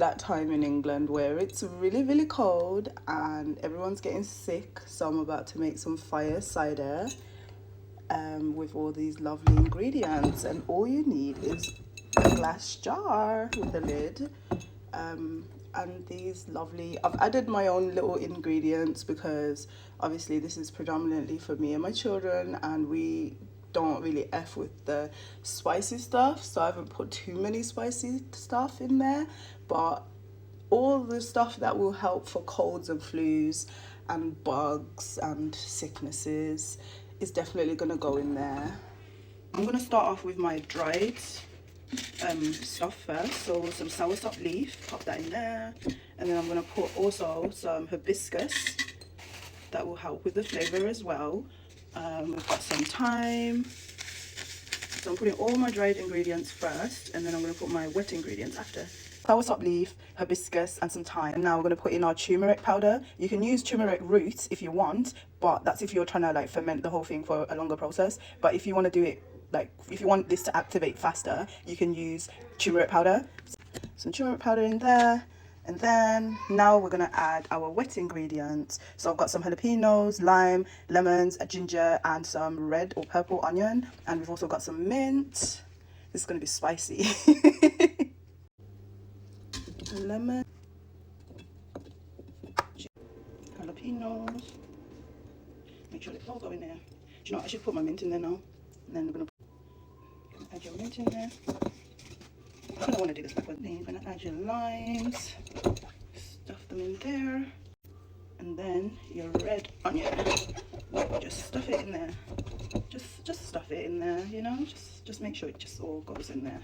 that time in England where it's really, really cold and everyone's getting sick. So I'm about to make some fire cider with all these lovely ingredients. And all you need is a glass jar with a lid. And these lovely, I've added my own little ingredients because obviously this is predominantly for me and my children, and we don't really F with the spicy stuff, so I haven't put too many spicy stuff in there, but all the stuff that will help for colds and flus and bugs and sicknesses is definitely going to go in there. I'm going to start off with my dried stuff first. So some soursop leaf, pop that in there, and then I'm going to put also some hibiscus that will help with the flavor as well. We've got some thyme. So I'm putting all my dried ingredients first, and then I'm going to put my wet ingredients after. Soursop leaf, hibiscus, and some thyme. And now we're going to put in our turmeric powder. You can use turmeric roots if you want, but that's if you're trying to like ferment the whole thing for a longer process. But if you want to do it, like if you want this to activate faster, you can use turmeric powder. Some turmeric powder in there. And then now we're going to add our wet ingredients. So I've got some jalapenos, lime, lemons, a ginger, and some red or purple onion. And we've also got some mint. This is going to be spicy. Lemon, jalapenos. Make sure they all go in there. Do you know what? I should put my mint in there now. And then we're going to add your mint in there. I don't want to do this backward. Then you're going to add your limes, stuff them in there, and then your red onion. Just stuff it in there. Just stuff it in there, you know, just make sure it just all goes in there.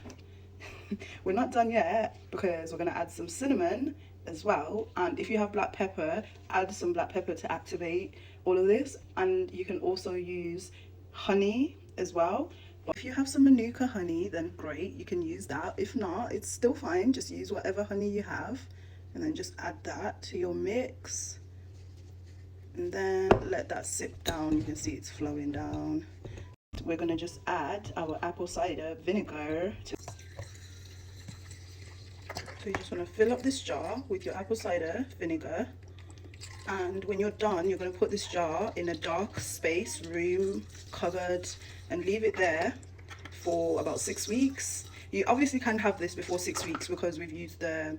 We're not done yet because we're going to add some cinnamon as well, and if you have black pepper, add some black pepper to activate all of this. And you can also use honey as well. If you have some manuka honey, then great, you can use that. If not, it's still fine, just use whatever honey you have, and then just add that to your mix, and then let that sip down. You can see it's flowing down. We're going to just add our apple cider vinegar to. So you just want to fill up this jar with your apple cider vinegar, and when you're done, you're going to put this jar in a dark space, room, cupboard, and leave it there for about 6 weeks. You obviously can have this before 6 weeks because we've used the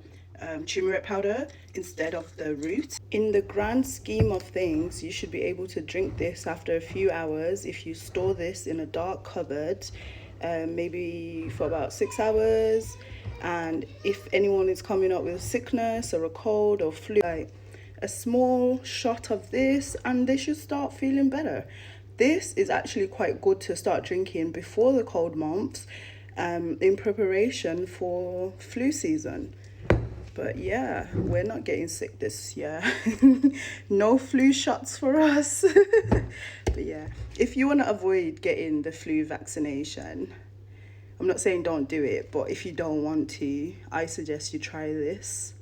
turmeric powder instead of the root. In the grand scheme of things, you should be able to drink this after a few hours if you store this in a dark cupboard, maybe for about 6 hours. And if anyone is coming up with a sickness or a cold or flu, like a small shot of this and they should start feeling better. This is actually quite good to start drinking before the cold months, in preparation for flu season. But yeah, we're not getting sick this year. No flu shots for us. But yeah, if you want to avoid getting the flu vaccination, I'm not saying don't do it, but if you don't want to, I suggest you try this.